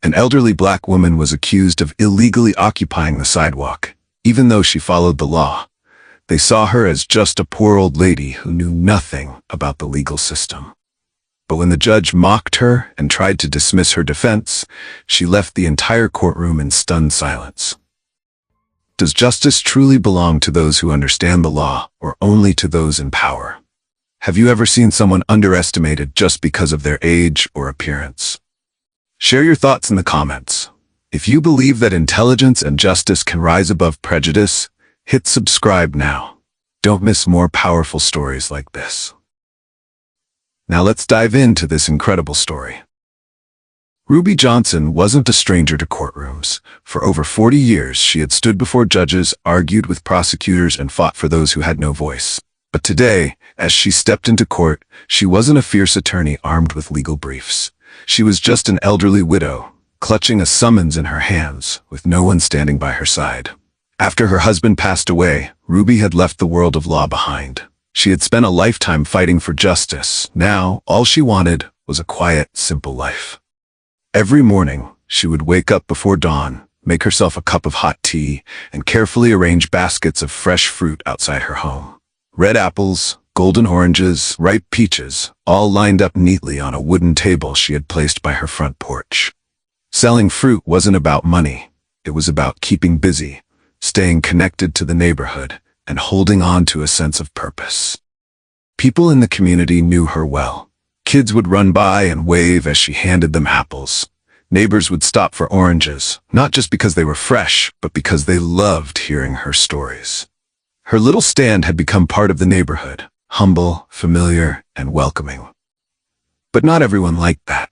An elderly black woman was accused of illegally occupying the sidewalk, even though she followed the law. They saw her as just a poor old lady who knew nothing about the legal system. But when the judge mocked her and tried to dismiss her defense, she left the entire courtroom in stunned silence. Does justice truly belong to those who understand the law, or only to those in power? Have you ever seen someone underestimated just because of their age or appearance? Share your thoughts in the comments. If you believe that intelligence and justice can rise above prejudice, hit subscribe now. Don't miss more powerful stories like this. Now let's dive into this incredible story. Ruby Johnson wasn't a stranger to courtrooms. For over 40 years, she had stood before judges, argued with prosecutors, and fought for those who had no voice. But today, as she stepped into court, she wasn't a fierce attorney armed with legal briefs. She was just an elderly widow, clutching a summons in her hands, with no one standing by her side. After her husband passed away, Ruby had left the world of law behind. She had spent a lifetime fighting for justice. Now, all she wanted was a quiet, simple life. Every morning, she would wake up before dawn, make herself a cup of hot tea, and carefully arrange baskets of fresh fruit outside her home. Red apples, golden oranges, ripe peaches, all lined up neatly on a wooden table she had placed by her front porch. Selling fruit wasn't about money. It was about keeping busy, staying connected to the neighborhood, and holding on to a sense of purpose. People in the community knew her well. Kids would run by and wave as she handed them apples. Neighbors would stop for oranges, not just because they were fresh, but because they loved hearing her stories. Her little stand had become part of the neighborhood, humble, familiar, and welcoming. But not everyone liked that.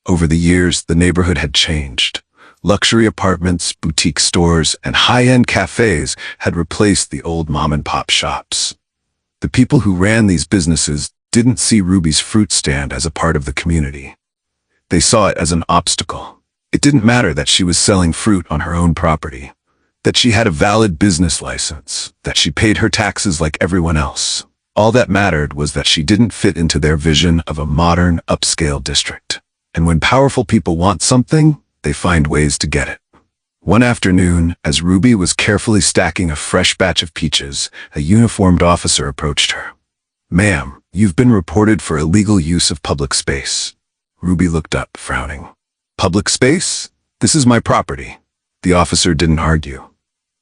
Over the years, the neighborhood had changed. Luxury apartments, boutique stores, and high-end cafes had replaced the old mom-and-pop shops. The people who ran these businesses didn't see Ruby's fruit stand as a part of the community. They saw it as an obstacle. It didn't matter that she was selling fruit on her own property, that she had a valid business license, that she paid her taxes like everyone else. All that mattered was that she didn't fit into their vision of a modern, upscale district. And when powerful people want something, they find ways to get it. One afternoon, as Ruby was carefully stacking a fresh batch of peaches, a uniformed officer approached her. "Ma'am, you've been reported for illegal use of public space." Ruby looked up, frowning. "Public space? This is my property." The officer didn't argue.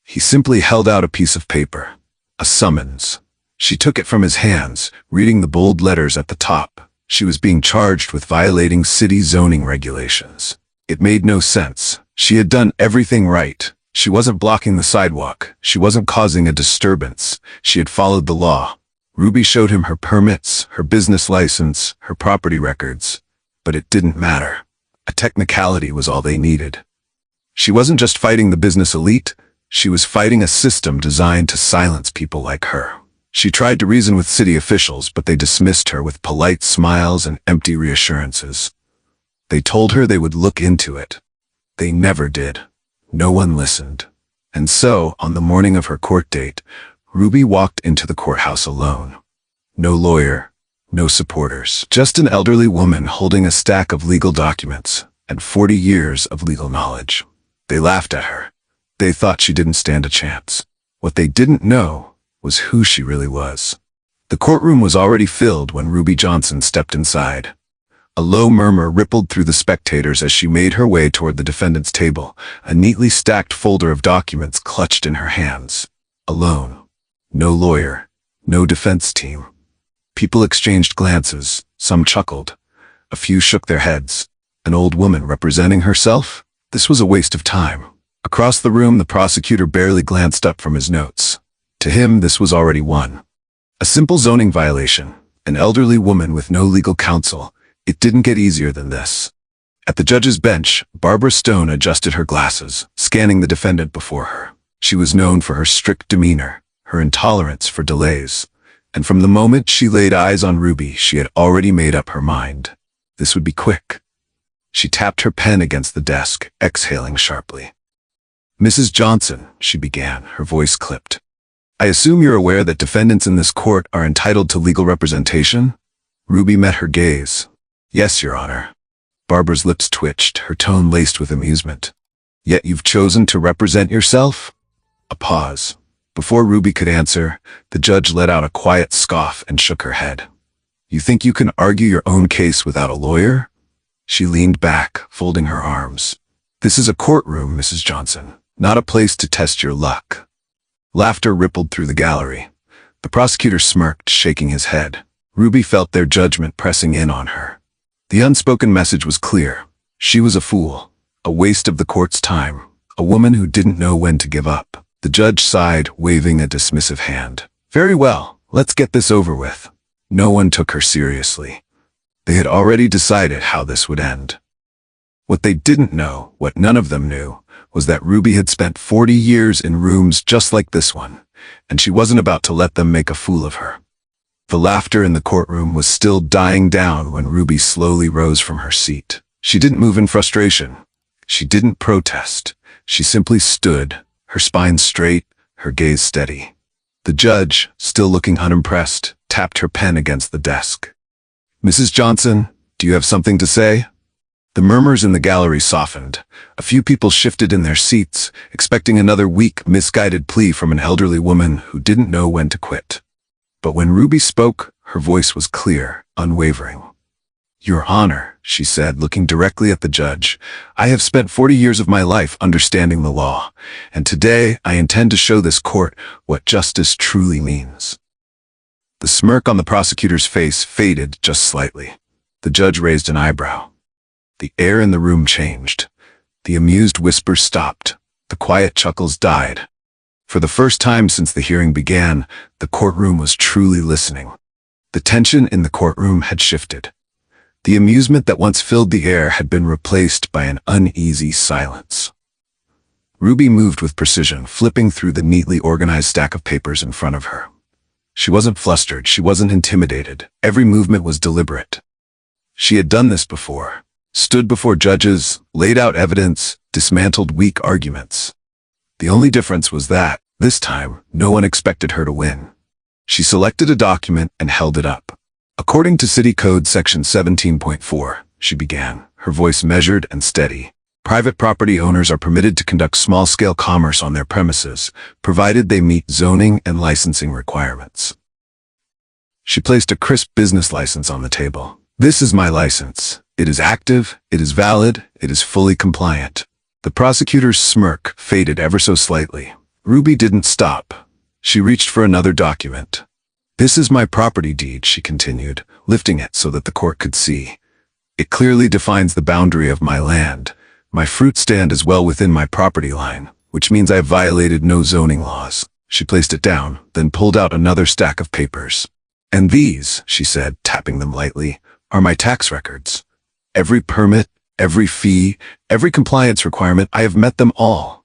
He simply held out a piece of paper, a summons. She took it from his hands, reading the bold letters at the top. She was being charged with violating city zoning regulations. It made no sense. She had done everything right. She wasn't blocking the sidewalk. She wasn't causing a disturbance. She had followed the law. Ruby showed him her permits, her business license, her property records. But it didn't matter. A technicality was all they needed. She wasn't just fighting the business elite. She was fighting a system designed to silence people like her. She tried to reason with city officials, but they dismissed her with polite smiles and empty reassurances. They told her they would look into it. They never did. No one listened. And so, on the morning of her court date, Ruby walked into the courthouse alone. No lawyer, no supporters, just an elderly woman holding a stack of legal documents and 40 years of legal knowledge. They laughed at her. They thought she didn't stand a chance. What they didn't know was who she really was. The courtroom was already filled when Ruby Johnson stepped inside. A low murmur rippled through the spectators as she made her way toward the defendant's table, a neatly stacked folder of documents clutched in her hands. Alone. No lawyer. No defense team. People exchanged glances. Some chuckled. A few shook their heads. An old woman representing herself? This was a waste of time. Across the room, the prosecutor barely glanced up from his notes. To him, this was already won. A simple zoning violation. An elderly woman with no legal counsel. It didn't get easier than this. At the judge's bench, Barbara Stone adjusted her glasses, scanning the defendant before her. She was known for her strict demeanor, her intolerance for delays. And from the moment she laid eyes on Ruby, she had already made up her mind. This would be quick. She tapped her pen against the desk, exhaling sharply. "Mrs. Johnson," she began, her voice clipped. "I assume you're aware that defendants in this court are entitled to legal representation?" Ruby met her gaze. "Yes, Your Honor." Barbara's lips twitched, her tone laced with amusement. Yet you've chosen to represent yourself? A pause. Before Ruby could answer, the judge let out a quiet scoff and shook her head. You think you can argue your own case without a lawyer? She leaned back, folding her arms. This is a courtroom, Mrs. Johnson, not a place to test your luck. Laughter rippled through the gallery. The prosecutor smirked, shaking his head. Ruby felt their judgment pressing in on her. The unspoken message was clear. She was a fool, a waste of the court's time, a woman who didn't know when to give up. The judge sighed, waving a dismissive hand. Very well, let's get this over with. No one took her seriously. They had already decided how this would end. What they didn't know, what none of them knew, was that Ruby had spent 40 years in rooms just like this one, and she wasn't about to let them make a fool of her. The laughter in the courtroom was still dying down when Ruby slowly rose from her seat. She didn't move in frustration. She didn't protest. She simply stood, her spine straight, her gaze steady. The judge, still looking unimpressed, tapped her pen against the desk. Mrs. Johnson, do you have something to say? The murmurs in the gallery softened. A few people shifted in their seats, expecting another weak, misguided plea from an elderly woman who didn't know when to quit. But when Ruby spoke, her voice was clear, unwavering. Your Honor, she said, looking directly at the judge, I have spent 40 years of my life understanding the law, and today I intend to show this court what justice truly means. The smirk on the prosecutor's face faded just slightly. The judge raised an eyebrow. The air in the room changed. The amused whispers stopped. The quiet chuckles died. For the first time since the hearing began, the courtroom was truly listening. The tension in the courtroom had shifted. The amusement that once filled the air had been replaced by an uneasy silence. Ruby moved with precision, flipping through the neatly organized stack of papers in front of her. She wasn't flustered, she wasn't intimidated. Every movement was deliberate. She had done this before. Stood before judges, laid out evidence, dismantled weak arguments. The only difference was that, this time, no one expected her to win. She selected a document and held it up. According to City Code Section 17.4, she began, her voice measured and steady. Private property owners are permitted to conduct small-scale commerce on their premises, provided they meet zoning and licensing requirements. She placed a crisp business license on the table. This is my license. It is active, it is valid, it is fully compliant. The prosecutor's smirk faded ever so slightly. Ruby didn't stop. She reached for another document. This is my property deed, she continued, lifting it so that the court could see. It clearly defines the boundary of my land. My fruit stand is well within my property line, which means I have violated no zoning laws. She placed it down, then pulled out another stack of papers. And these, she said, tapping them lightly, are my tax records. Every permit, every fee, every compliance requirement, I have met them all.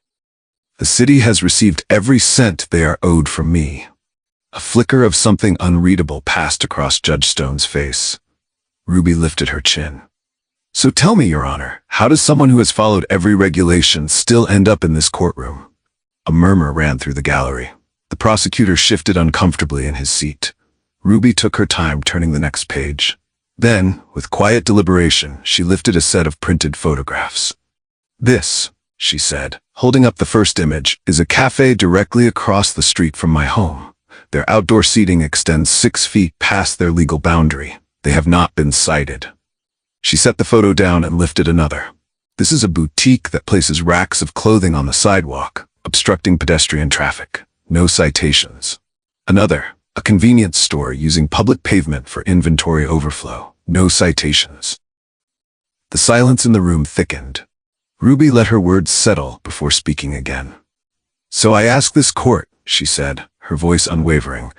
The city has received every cent they are owed from me. A flicker of something unreadable passed across Judge Stone's face. Ruby lifted her chin. So tell me, Your Honor, how does someone who has followed every regulation still end up in this courtroom? A murmur ran through the gallery. The prosecutor shifted uncomfortably in his seat. Ruby took her time turning the next page. Then, with quiet deliberation, she lifted a set of printed photographs. This, she said, holding up the first image, is a cafe directly across the street from my home. Their outdoor seating extends 6 feet past their legal boundary. They have not been cited. She set the photo down and lifted another. This is a boutique that places racks of clothing on the sidewalk, obstructing pedestrian traffic. No citations. Another, a convenience store using public pavement for inventory overflow. No citations. The silence in the room thickened. Ruby let her words settle before speaking again. So I ask this court, she said, her voice unwavering,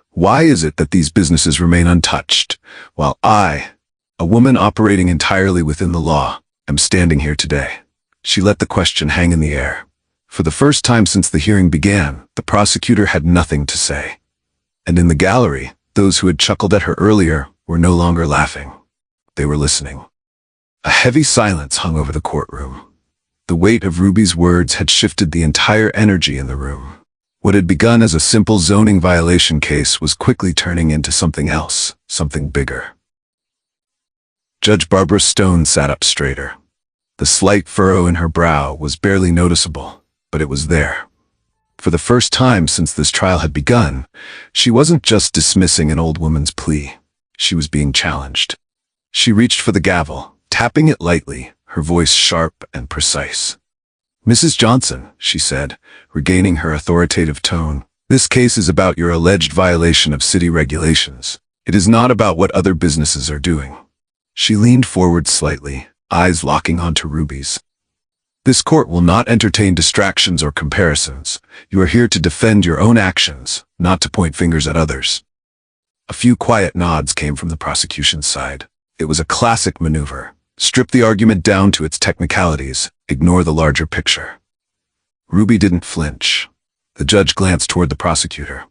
why is it that these businesses remain untouched, while I, a woman operating entirely within the law, am standing here today? She let the question hang in the air. For the first time since the hearing began, the prosecutor had nothing to say. And in the gallery, those who had chuckled at her earlier were no longer laughing. They were listening. A heavy silence hung over the courtroom. The weight of Ruby's words had shifted the entire energy in the room. What had begun as a simple zoning violation case was quickly turning into something else, something bigger. Judge Barbara Stone sat up straighter. The slight furrow in her brow was barely noticeable, but it was there. For the first time since this trial had begun, she wasn't just dismissing an old woman's plea. She was being challenged. She reached for the gavel, tapping it lightly, her voice sharp and precise. "Mrs. Johnson," she said, regaining her authoritative tone, "this case is about your alleged violation of city regulations. It is not about what other businesses are doing." She leaned forward slightly, eyes locking onto Ruby's. "This court will not entertain distractions or comparisons. You are here to defend your own actions, not to point fingers at others." A few quiet nods came from the prosecution's side. It was a classic maneuver. Strip the argument down to its technicalities, ignore the larger picture. Ruby didn't flinch. The judge glanced toward the prosecutor.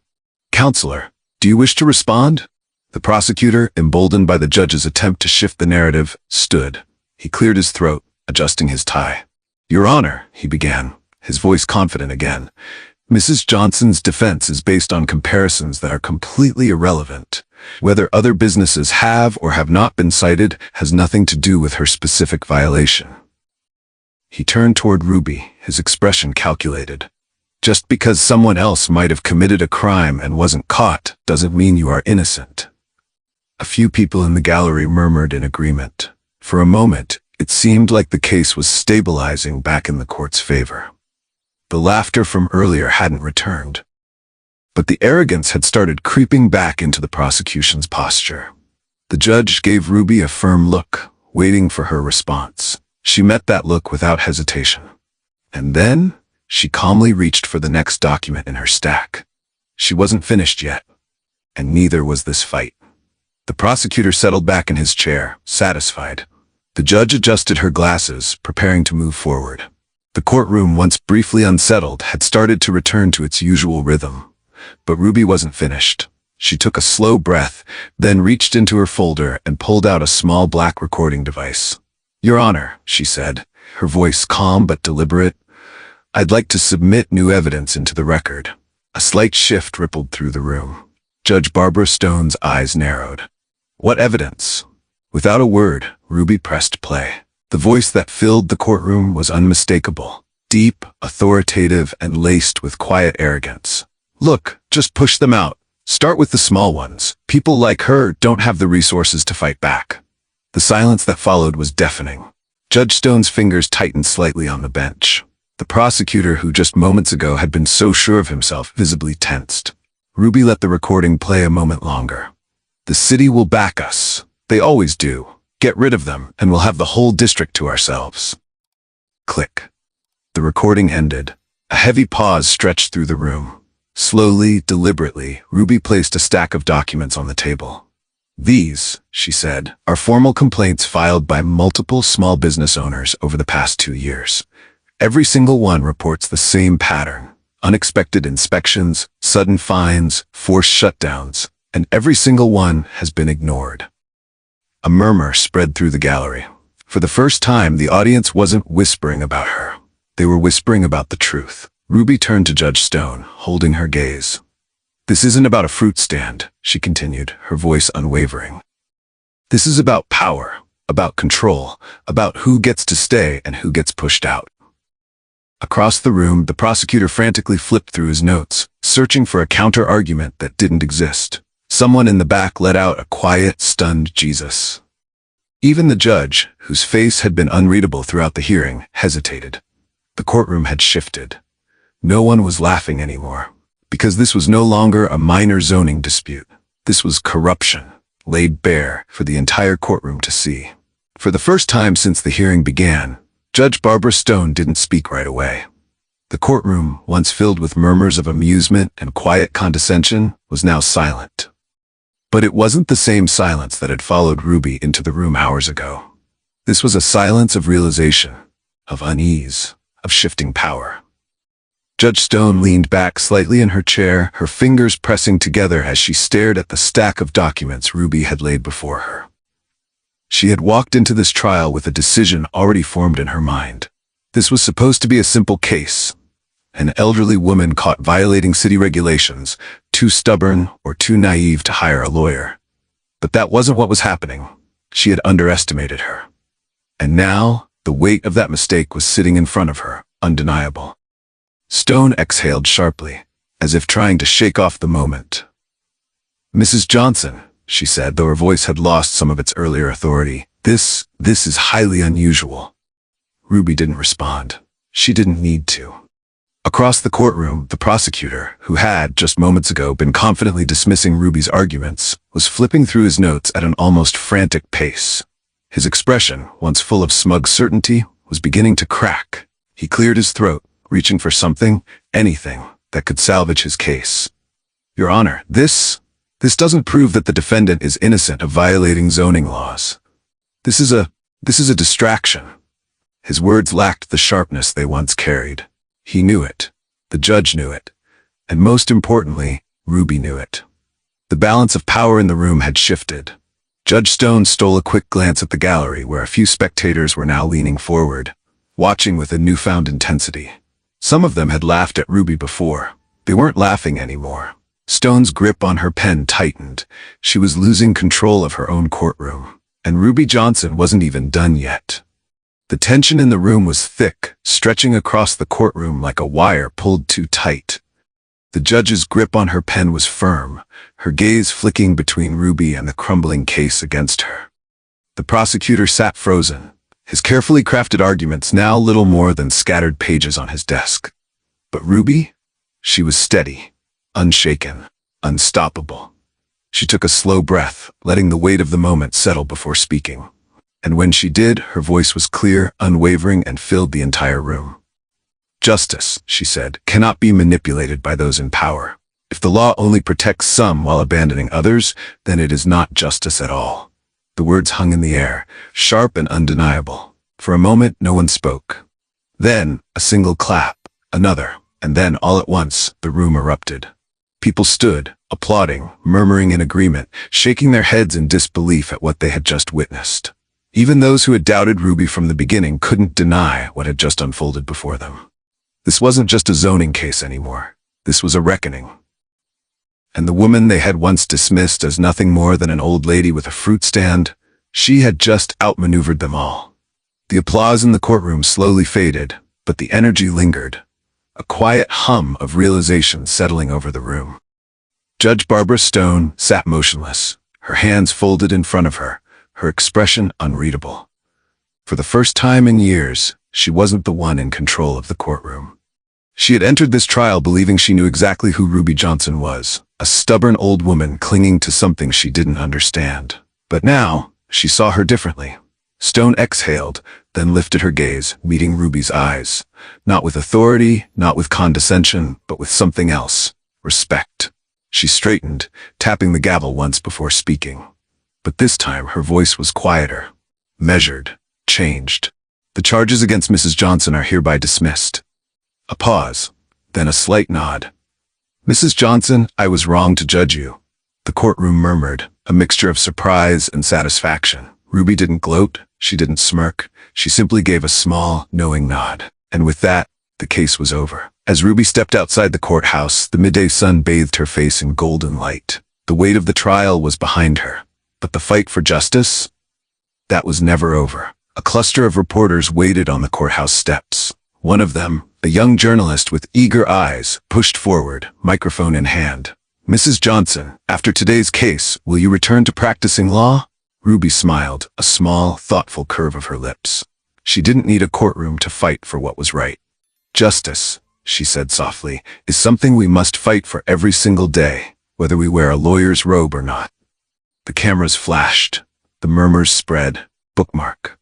"Counselor, do you wish to respond?" The prosecutor, emboldened by the judge's attempt to shift the narrative, stood. He cleared his throat, adjusting his tie. "Your Honor," he began, his voice confident again, "Mrs. Johnson's defense is based on comparisons that are completely irrelevant. Whether other businesses have or have not been cited has nothing to do with her specific violation." He turned toward Ruby, his expression calculated. "Just because someone else might have committed a crime and wasn't caught doesn't mean you are innocent." A few people in the gallery murmured in agreement. For a moment, it seemed like the case was stabilizing back in the court's favor. The laughter from earlier hadn't returned. But the arrogance had started creeping back into the prosecution's posture. The judge gave Ruby a firm look, waiting for her response. She met that look without hesitation. And then, she calmly reached for the next document in her stack. She wasn't finished yet, and neither was this fight. The prosecutor settled back in his chair, satisfied. The judge adjusted her glasses, preparing to move forward. The courtroom, once briefly unsettled, had started to return to its usual rhythm. But Ruby wasn't finished. She took a slow breath, then reached into her folder and pulled out a small black recording device. "Your Honor," she said, her voice calm but deliberate, "I'd like to submit new evidence into the record." A slight shift rippled through the room. Judge Barbara Stone's eyes narrowed. "What evidence?" Without a word, Ruby pressed play. The voice that filled the courtroom was unmistakable, deep, authoritative, and laced with quiet arrogance. "Look, just push them out. Start with the small ones. People like her don't have the resources to fight back." The silence that followed was deafening. Judge Stone's fingers tightened slightly on the bench. The prosecutor, who just moments ago had been so sure of himself, visibly tensed. Ruby let the recording play a moment longer. "The city will back us. They always do. Get rid of them, and we'll have the whole district to ourselves." Click. The recording ended. A heavy pause stretched through the room. Slowly, deliberately, Ruby placed a stack of documents on the table. "These," she said, "are formal complaints filed by multiple small business owners over the past 2 years. Every single one reports the same pattern: unexpected inspections, sudden fines, forced shutdowns, and every single one has been ignored." A murmur spread through the gallery. For the first time, the audience wasn't whispering about her. They were whispering about the truth. Ruby turned to Judge Stone, holding her gaze. "This isn't about a fruit stand," she continued, her voice unwavering. "This is about power, about control, about who gets to stay and who gets pushed out." Across the room, the prosecutor frantically flipped through his notes, searching for a counter-argument that didn't exist. Someone in the back let out a quiet, stunned Jesus. Even the judge, whose face had been unreadable throughout the hearing, hesitated. The courtroom had shifted. No one was laughing anymore, because this was no longer a minor zoning dispute. This was corruption, laid bare for the entire courtroom to see. For the first time since the hearing began, Judge Barbara Stone didn't speak right away. The courtroom, once filled with murmurs of amusement and quiet condescension, was now silent. But it wasn't the same silence that had followed Ruby into the room hours ago. This was a silence of realization, of unease, of shifting power. Judge Stone leaned back slightly in her chair, her fingers pressing together as she stared at the stack of documents Ruby had laid before her. She had walked into this trial with a decision already formed in her mind. This was supposed to be a simple case. An elderly woman caught violating city regulations, too stubborn or too naive to hire a lawyer. But that wasn't what was happening. She had underestimated her. And now, the weight of that mistake was sitting in front of her, undeniable. Stone exhaled sharply, as if trying to shake off the moment. "Mrs. Johnson," she said, though her voice had lost some of its earlier authority, this is highly unusual." Ruby didn't respond. She didn't need to. Across the courtroom, the prosecutor, who had, just moments ago, been confidently dismissing Ruby's arguments, was flipping through his notes at an almost frantic pace. His expression, once full of smug certainty, was beginning to crack. He cleared his throat, reaching for something, anything, that could salvage his case. "Your Honor, this doesn't prove that the defendant is innocent of violating zoning laws. This is a distraction." His words lacked the sharpness they once carried. He knew it. The judge knew it. And most importantly, Ruby knew it. The balance of power in the room had shifted. Judge Stone stole a quick glance at the gallery where a few spectators were now leaning forward, watching with a newfound intensity. Some of them had laughed at Ruby before. They weren't laughing anymore. Stone's grip on her pen tightened. She was losing control of her own courtroom. And Ruby Johnson wasn't even done yet. The tension in the room was thick, stretching across the courtroom like a wire pulled too tight. The judge's grip on her pen was firm, her gaze flicking between Ruby and the crumbling case against her. The prosecutor sat frozen, his carefully crafted arguments now little more than scattered pages on his desk. But Ruby? She was steady, unshaken, unstoppable. She took a slow breath, letting the weight of the moment settle before speaking. And when she did, her voice was clear, unwavering, and filled the entire room. "Justice," she said, "cannot be manipulated by those in power. If the law only protects some while abandoning others, then it is not justice at all." The words hung in the air, sharp and undeniable. For a moment, no one spoke. Then, a single clap, another, and then, all at once, the room erupted. People stood, applauding, murmuring in agreement, shaking their heads in disbelief at what they had just witnessed. Even those who had doubted Ruby from the beginning couldn't deny what had just unfolded before them. This wasn't just a zoning case anymore. This was a reckoning. And the woman they had once dismissed as nothing more than an old lady with a fruit stand, she had just outmaneuvered them all. The applause in the courtroom slowly faded, but the energy lingered, a quiet hum of realization settling over the room. Judge Barbara Stone sat motionless, her hands folded in front of her, her expression unreadable. For the first time in years, she wasn't the one in control of the courtroom. She had entered this trial believing she knew exactly who Ruby Johnson was, a stubborn old woman clinging to something she didn't understand. But now, she saw her differently. Stone exhaled, then lifted her gaze, meeting Ruby's eyes. Not with authority, not with condescension, but with something else. Respect. She straightened, tapping the gavel once before speaking. But this time her voice was quieter, measured, changed. "The charges against Mrs. Johnson are hereby dismissed." A pause, then a slight nod. "Mrs. Johnson, I was wrong to judge you." The courtroom murmured, a mixture of surprise and satisfaction. Ruby didn't gloat, she didn't smirk, she simply gave a small, knowing nod. And with that, the case was over. As Ruby stepped outside the courthouse, the midday sun bathed her face in golden light. The weight of the trial was behind her. But the fight for justice? That was never over. A cluster of reporters waited on the courthouse steps. One of them, a young journalist with eager eyes, pushed forward, microphone in hand. "Mrs. Johnson, after today's case, will you return to practicing law?" Ruby smiled, a small, thoughtful curve of her lips. She didn't need a courtroom to fight for what was right. "Justice," she said softly, "is something we must fight for every single day, whether we wear a lawyer's robe or not." The cameras flashed. The murmurs spread. Bookmark.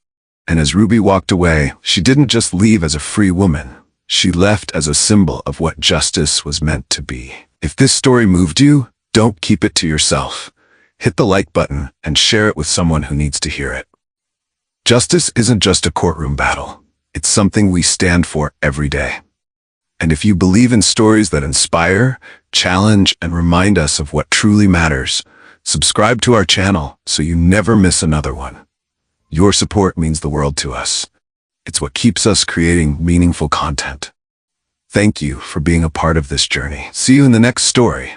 And as Ruby walked away, she didn't just leave as a free woman. She left as a symbol of what justice was meant to be. If this story moved you, don't keep it to yourself. Hit the like button and share it with someone who needs to hear it. Justice isn't just a courtroom battle. It's something we stand for every day. And if you believe in stories that inspire, challenge, and remind us of what truly matters, subscribe to our channel so you never miss another one. Your support means the world to us. It's what keeps us creating meaningful content. Thank you for being a part of this journey. See you in the next story.